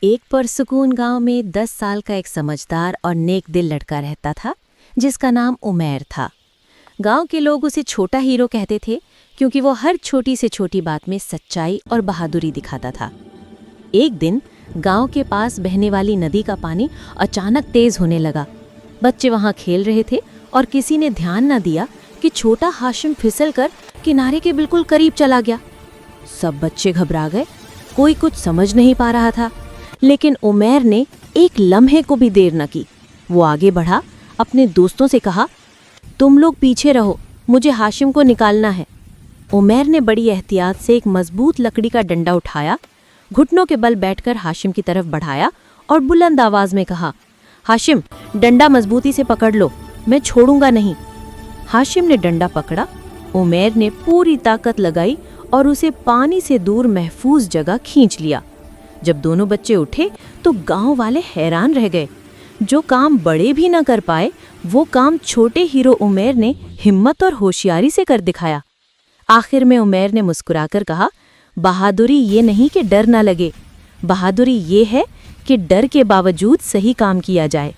एक पुरसुकून गांव में 10 साल का एक समझदार और नेक दिल लड़का रहता था जिसका नाम उमैर था। गांव के लोग उसे छोटा हीरो कहते थे क्योंकि वो हर छोटी से छोटी बात में सच्चाई और बहादुरी दिखाता था। एक दिन गांव के पास बहने वाली नदी का पानी अचानक तेज होने लगा। बच्चे वहां खेल रहे थे और किसी ने ध्यान न दिया कि छोटा हाशिम फिसलकर किनारे के बिल्कुल करीब चला गया। सब बच्चे घबरा गए, कोई कुछ समझ नहीं पा रहा था, लेकिन उमैर ने एक लम्हे को भी देर न की। वो आगे बढ़ा, अपने दोस्तों से कहा, तुम लोग पीछे रहो, मुझे हाशिम को निकालना है। उमैर ने बड़ी एहतियात से एक मजबूत लकड़ी का डंडा उठाया, घुटनों के बल बैठकर हाशिम की तरफ बढ़ाया और बुलंद आवाज में कहा, हाशिम, डंडा मजबूती से पकड़ लो, मैं छोड़ूंगा नहीं। हाशिम ने डंडा पकड़ा। उमैर ने पूरी ताकत लगाई और उसे पानी से दूर महफूज जगह खींच लिया। जब दोनों बच्चे उठे तो गांव वाले हैरान रह गए। जो काम बड़े भी न कर पाए, वो काम छोटे हीरो उमैर ने हिम्मत और होशियारी से कर दिखाया। आखिर में उमैर ने मुस्कुराकर कहा, बहादुरी ये नहीं कि डर न लगे, बहादुरी ये है कि डर के बावजूद सही काम किया जाए।